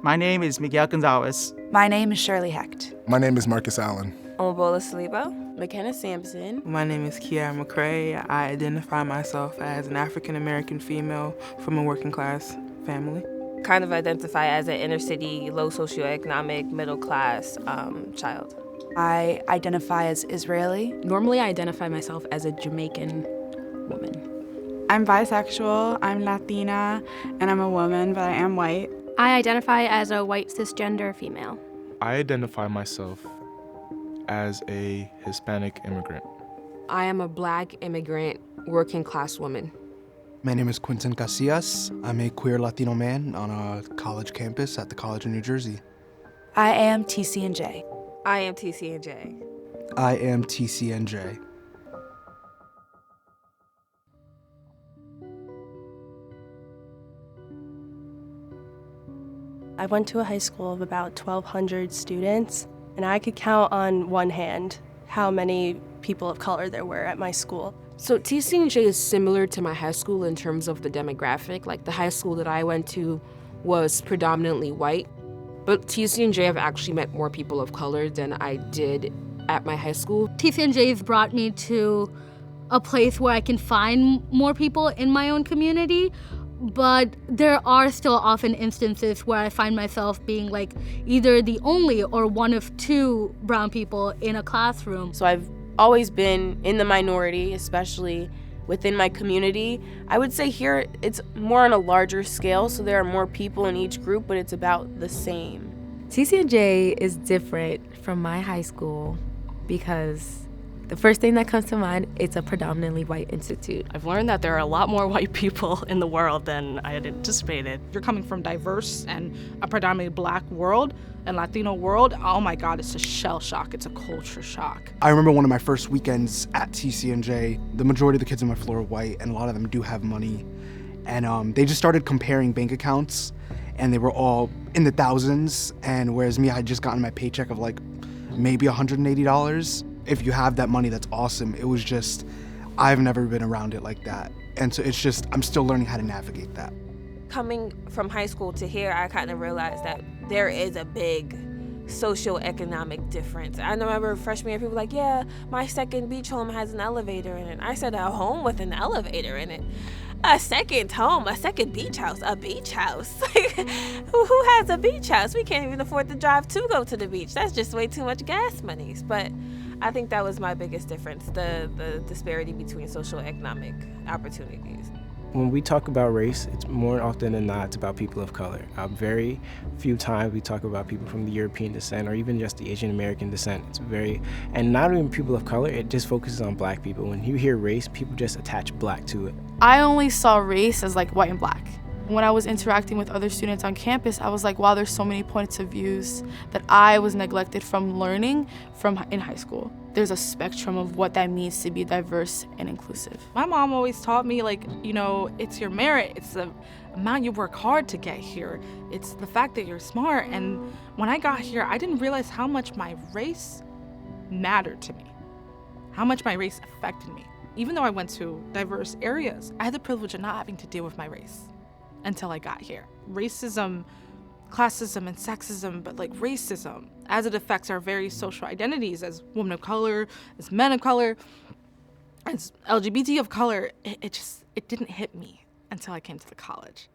My name is Miguel Gonzalez. My name is Shirley Hecht. My name is Marcus Allen. Omobola Salibo. McKenna Sampson. My name is Kiara McCrae. I identify myself as an African-American female from a working class family. Kind of identify as an inner city, low socioeconomic, middle class child. I identify as Israeli. Normally, I identify myself as a Jamaican woman. I'm bisexual, I'm Latina, and I'm a woman, but I am white. I identify as a white cisgender female. I identify myself as a Hispanic immigrant. I am a Black immigrant, working class woman. My name is Quinton Casillas. I'm a queer Latino man on a college campus at the College of New Jersey. I am TCNJ. I am TCNJ. I am TCNJ. I went to a high school of about 1,200 students, and I could count on one hand how many people of color there were at my school. So TCNJ is similar to my high school in terms of the demographic. Like the high school that I went to was predominantly white, but TCNJ I've actually met more people of color than I did at my high school. TCNJ has brought me to a place where I can find more people in my own community, but there are still often instances where I find myself being like either the only or one of two brown people in a classroom. So I've always been in the minority, especially within my community. I would say here it's more on a larger scale, so there are more people in each group, but it's about the same. TCNJ is different from my high school because the first thing that comes to mind, it's a predominantly white institute. I've learned that there are a lot more white people in the world than I had anticipated. You're coming from diverse and a predominantly Black world and Latino world. Oh my God, it's a shell shock. It's a culture shock. I remember one of my first weekends at TCNJ, the majority of the kids on my floor are white, and a lot of them do have money. And they just started comparing bank accounts, and they were all in the thousands. And whereas me, I had just gotten my paycheck of like maybe $180. If you have that money, that's awesome. It was just, I've never been around it like that. And so it's just, I'm still learning how to navigate that. Coming from high school to here, I kind of realized that there is a big socioeconomic difference. I remember freshman year, people were like, yeah, my second beach home has an elevator in it. I said, a home with an elevator in it? A second home, a second beach house, a beach house. Who has a beach house? We can't even afford to drive to go to the beach. That's just way too much gas monies. But I think that was my biggest difference, the disparity between socioeconomic opportunities. When we talk about race, it's more often than not, it's about people of color. Very few times we talk about people from the European descent or even just the Asian American descent. And not even people of color, it just focuses on Black people. When you hear race, people just attach Black to it. I only saw race as like white and Black. When I was interacting with other students on campus, I was like, wow, there's so many points of views that I was neglected from learning in high school. There's a spectrum of what that means to be diverse and inclusive. My mom always taught me, like, you know, it's your merit. It's the amount you work hard to get here. It's the fact that you're smart. And when I got here, I didn't realize how much my race mattered to me, how much my race affected me. Even though I went to diverse areas, I had the privilege of not having to deal with my race until I got here. Racism, classism, and sexism, but like racism, as it affects our various social identities as women of color, as men of color, as LGBT of color, it didn't hit me until I came to the college.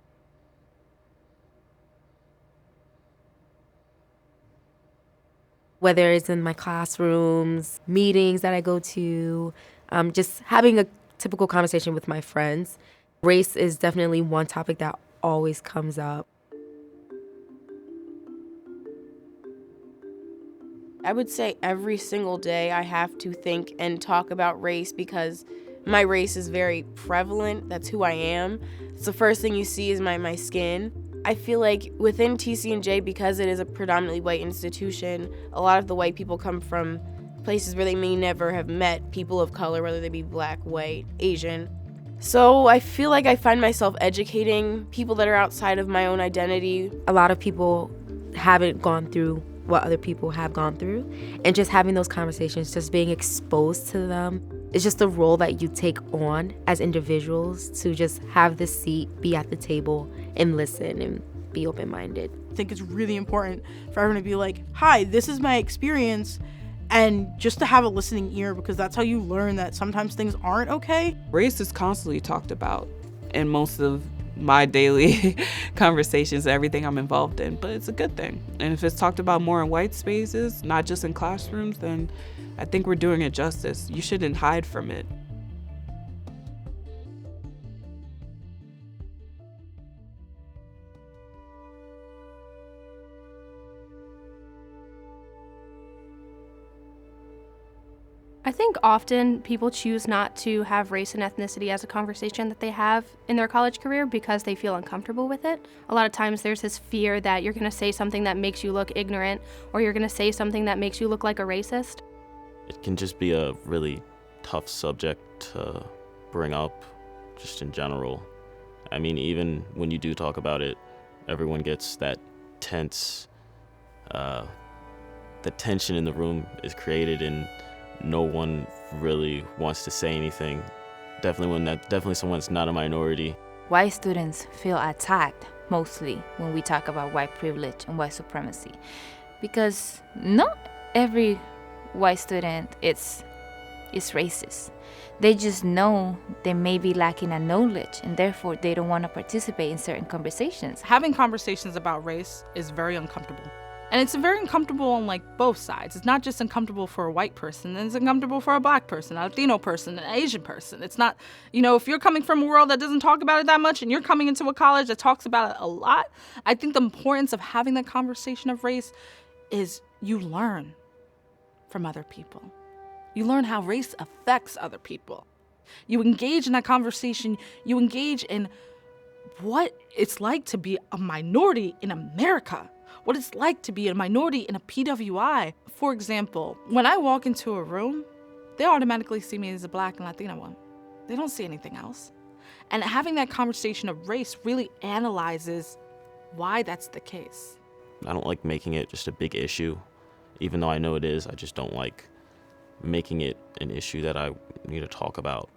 Whether it's in my classrooms, meetings that I go to, just having a typical conversation with my friends, race is definitely one topic that always comes up. I would say every single day I have to think and talk about race because my race is very prevalent. That's who I am. It's the first thing you see is my skin. I feel like within TCNJ, because it is a predominantly white institution, a lot of the white people come from places where they may never have met people of color, whether they be Black, white, Asian. So I feel like I find myself educating people that are outside of my own identity. A lot of people haven't gone through what other people have gone through, and just having those conversations, just being exposed to them, it's just the role that you take on as individuals to just have the seat, be at the table, and listen and be open-minded. I think it's really important for everyone to be like, hi, this is my experience, and just to have a listening ear, because that's how you learn that sometimes things aren't okay. Race is constantly talked about in most of my daily conversations, everything I'm involved in, but it's a good thing. And if it's talked about more in white spaces, not just in classrooms, then I think we're doing it justice. You shouldn't hide from it. I think often people choose not to have race and ethnicity as a conversation that they have in their college career because they feel uncomfortable with it. A lot of times there's this fear that you're going to say something that makes you look ignorant, or you're going to say something that makes you look like a racist. It can just be a really tough subject to bring up, just in general. I mean, even when you do talk about it, everyone gets that tense, the tension in the room is created, and no one really wants to say anything. Definitely someone's not a minority. White students feel attacked mostly when we talk about white privilege and white supremacy, because not every white student is racist. They just know they may be lacking a knowledge, and therefore they don't want to participate in certain conversations. Having conversations about race is very uncomfortable. And it's very uncomfortable on both sides. It's not just uncomfortable for a white person, it's uncomfortable for a black person, a Latino person, an Asian person. It's not, if you're coming from a world that doesn't talk about it that much and you're coming into a college that talks about it a lot, I think the importance of having that conversation of race is you learn from other people. You learn how race affects other people. You engage in that conversation. You engage in what it's like to be a minority in America. What it's like to be a minority in a PWI. For example, when I walk into a room, they automatically see me as a black and Latina one. They don't see anything else. And having that conversation of race really analyzes why that's the case. I don't like making it just a big issue. Even though I know it is, I just don't like making it an issue that I need to talk about.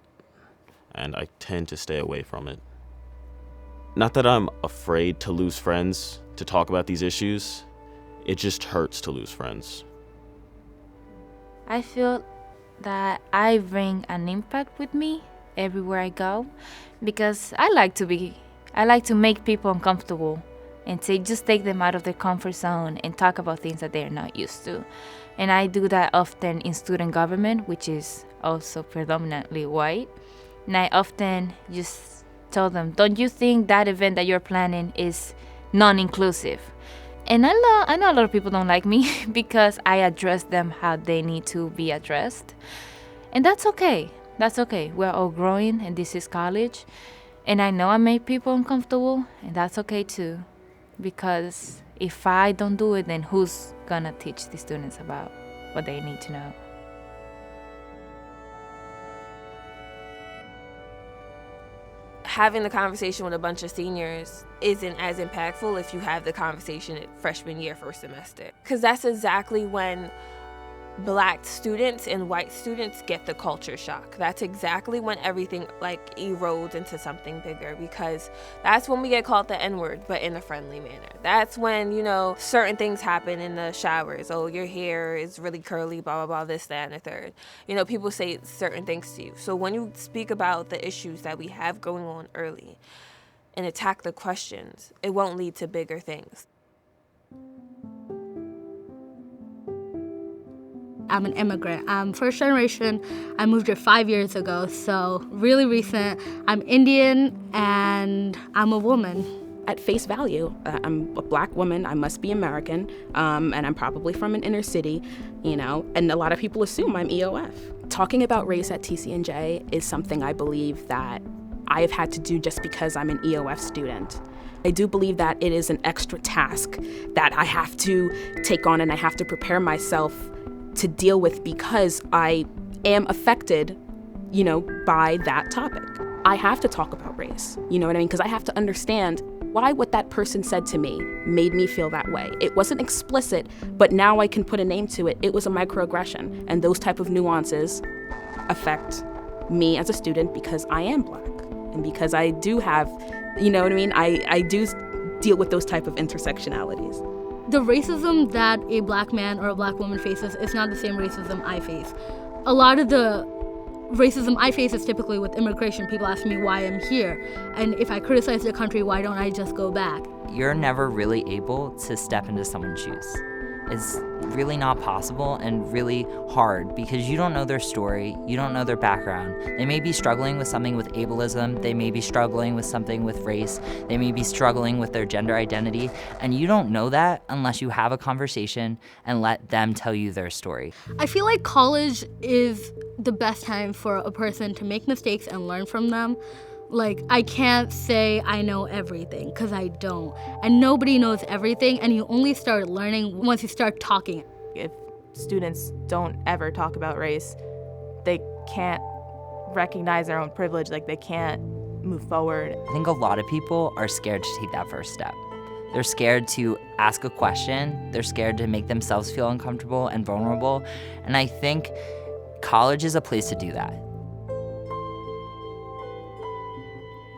And I tend to stay away from it. Not that I'm afraid to lose friends to talk about these issues, it just hurts to lose friends. I feel that I bring an impact with me everywhere I go, because I like to make people uncomfortable and just take them out of their comfort zone and talk about things that they're not used to. And I do that often in student government, which is also predominantly white. And I often just tell them, don't you think that event that you're planning is non-inclusive? And I know a lot of people don't like me because I address them how they need to be addressed. And that's okay. That's okay. We're all growing, and this is college. And I know I make people uncomfortable, and that's okay too. Because if I don't do it, then who's gonna teach the students about what they need to know? Having the conversation with a bunch of seniors isn't as impactful if you have the conversation at freshman year, first semester. Because that's exactly when Black students and white students get the culture shock. That's exactly when everything erodes into something bigger, because that's when we get called the N-word, but in a friendly manner. That's when, certain things happen in the showers. Oh, your hair is really curly, blah, blah, blah, this, that, and the third. People say certain things to you. So when you speak about the issues that we have going on early and attack the questions, it won't lead to bigger things. I'm an immigrant. I'm first generation. I moved here 5 years ago, so really recent. I'm Indian and I'm a woman. At face value, I'm a Black woman, I must be American, and I'm probably from an inner city, and a lot of people assume I'm EOF. Talking about race at TCNJ is something I believe that I've had to do just because I'm an EOF student. I do believe that it is an extra task that I have to take on and I have to prepare myself to deal with, because I am affected, by that topic. I have to talk about race, you know what I mean? Because I have to understand why what that person said to me made me feel that way. It wasn't explicit, but now I can put a name to it. It was a microaggression, and those type of nuances affect me as a student because I am Black and because I do have, you know what I mean? I do deal with those type of intersectionalities. The racism that a black man or a black woman faces is not the same racism I face. A lot of the racism I face is typically with immigration. People ask me why I'm here, and if I criticize the country, why don't I just go back? You're never really able to step into someone's shoes. It's really not possible and really hard because you don't know their story, you don't know their background. They may be struggling with something with ableism, they may be struggling with something with race, they may be struggling with their gender identity, and you don't know that unless you have a conversation and let them tell you their story. I feel like college is the best time for a person to make mistakes and learn from them. Like, I can't say I know everything, because I don't. And nobody knows everything, and you only start learning once you start talking. If students don't ever talk about race, they can't recognize their own privilege, like they can't move forward. I think a lot of people are scared to take that first step. They're scared to ask a question, they're scared to make themselves feel uncomfortable and vulnerable, and I think college is a place to do that.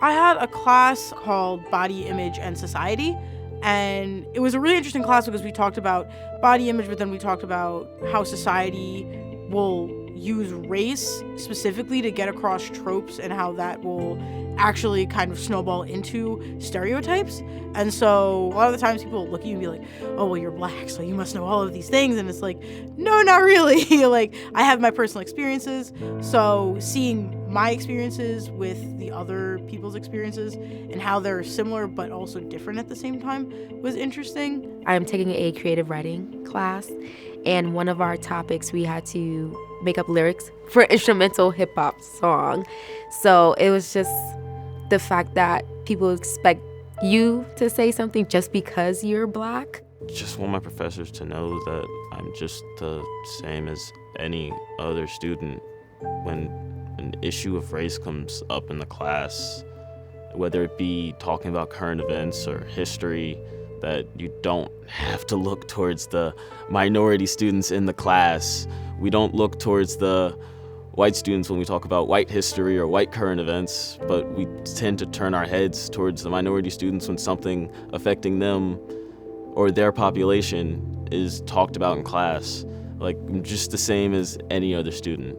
I had a class called Body Image and Society, and it was a really interesting class because we talked about body image, but then we talked about how society will use race specifically to get across tropes and how that will actually kind of snowball into stereotypes. And so a lot of the times people look at you and be like, oh, well, you're black, so you must know all of these things. And it's like, no, not really. Like, I have my personal experiences. So seeing my experiences with the other people's experiences and how they're similar but also different at the same time was interesting. I'm taking a creative writing class, and one of our topics we had to make up lyrics for an instrumental hip-hop song. So it was just the fact that people expect you to say something just because you're black. Just want my professors to know that I'm just the same as any other student. When an issue of race comes up in the class, whether it be talking about current events or history, that you don't have to look towards the minority students in the class. We don't look towards the white students when we talk about white history or white current events, but we tend to turn our heads towards the minority students when something affecting them or their population is talked about in class. Like, I'm just the same as any other student.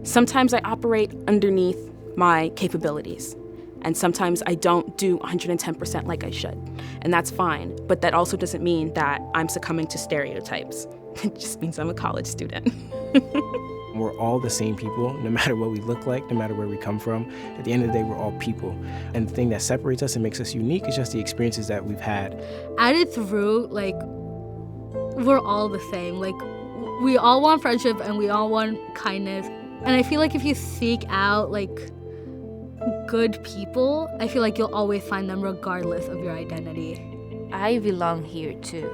Sometimes I operate underneath my capabilities, and sometimes I don't do 110% like I should, and that's fine, but that also doesn't mean that I'm succumbing to stereotypes. It just means I'm a college student. We're all the same people, no matter what we look like, no matter where we come from. At the end of the day, we're all people. And the thing that separates us and makes us unique is just the experiences that we've had. Added through, like, we're all the same. Like, we all want friendship and we all want kindness. And I feel like if you seek out, like, good people, I feel like you'll always find them regardless of your identity. I belong here too.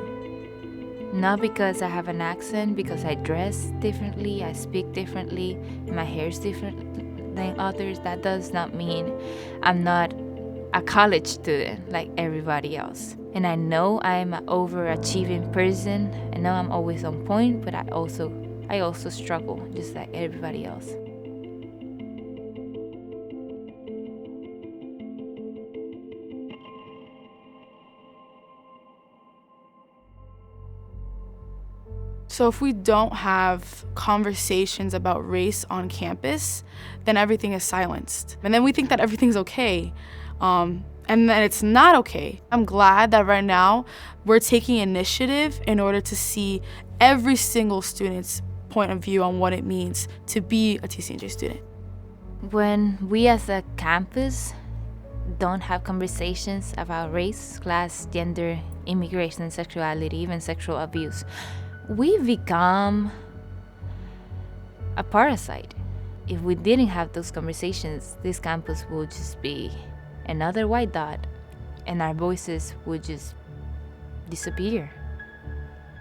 Not because I have an accent, because I dress differently, I speak differently, my hair is different than others. That does not mean I'm not a college student like everybody else. And I know I'm an overachieving person. I know I'm always on point, but I also struggle just like everybody else. So if we don't have conversations about race on campus, then everything is silenced. And then we think that everything's okay. And then it's not okay. I'm glad that right now we're taking initiative in order to see every single student's point of view on what it means to be a TCNJ student. When we as a campus don't have conversations about race, class, gender, immigration, sexuality, even sexual abuse, we become a parasite. If we didn't have those conversations, this campus would just be another white dot, and our voices would just disappear.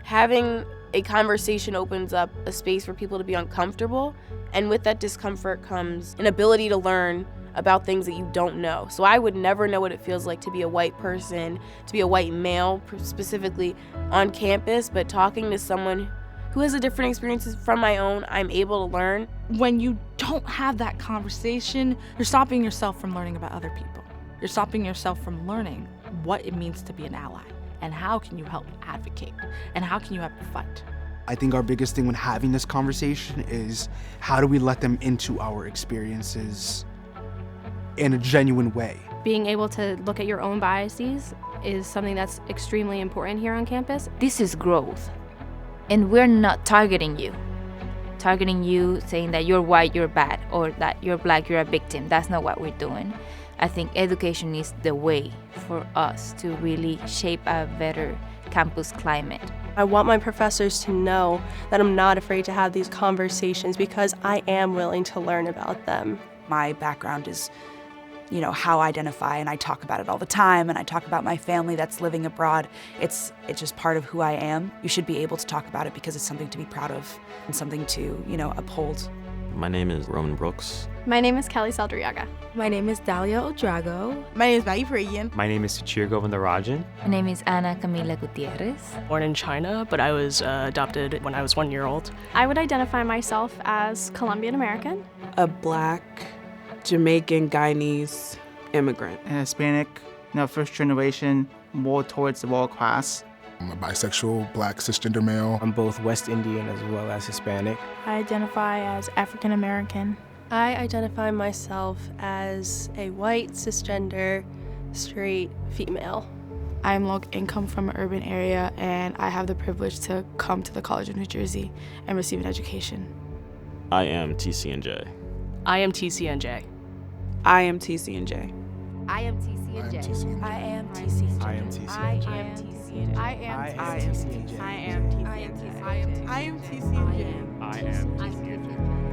Having a conversation opens up a space for people to be uncomfortable, and with that discomfort comes an ability to learn about things that you don't know. So I would never know what it feels like to be a white person, to be a white male specifically on campus, but talking to someone who has a different experiences from my own, I'm able to learn. When you don't have that conversation, you're stopping yourself from learning about other people. You're stopping yourself from learning. what it means to be an ally, and how can you help advocate, and how can you help fight. I think our biggest thing when having this conversation is how do we let them into our experiences in a genuine way? Being able to look at your own biases is something that's extremely important here on campus. This is growth, and we're not targeting you. Saying that you're white, you're bad, or that you're black, you're a victim. That's not what we're doing. I think education is the way for us to really shape a better campus climate. I want my professors to know that I'm not afraid to have these conversations because I am willing to learn about them. My background is, how I identify, and I talk about it all the time, and I talk about my family that's living abroad. It's just part of who I am. You should be able to talk about it because it's something to be proud of and something to, uphold. My name is Roman Brooks. My name is Kelly Saldriaga. My name is Dalia Odrago. My name is Maggie Parayan. My name is Suchir Govindarajan. My name is Ana Camila Gutierrez. Born in China, but I was adopted when I was 1 year old. I would identify myself as Colombian American. A Black, Jamaican, Guyanese immigrant. And Hispanic, first generation, more towards the world class. I'm a bisexual, Black, cisgender male. I'm both West Indian as well as Hispanic. I identify as African American. I identify myself as a white, cisgender, straight female. I'm low income from an urban area, and I have the privilege to come to the College of New Jersey and receive an education. I am TCNJ. I am TCNJ. I am TCNJ. I am TCNJ. I am TCNJ. I am TCNJ. I am TCNJ. I am TCNJ. I am TCNJ. I am TCNJ. I am TCNJ.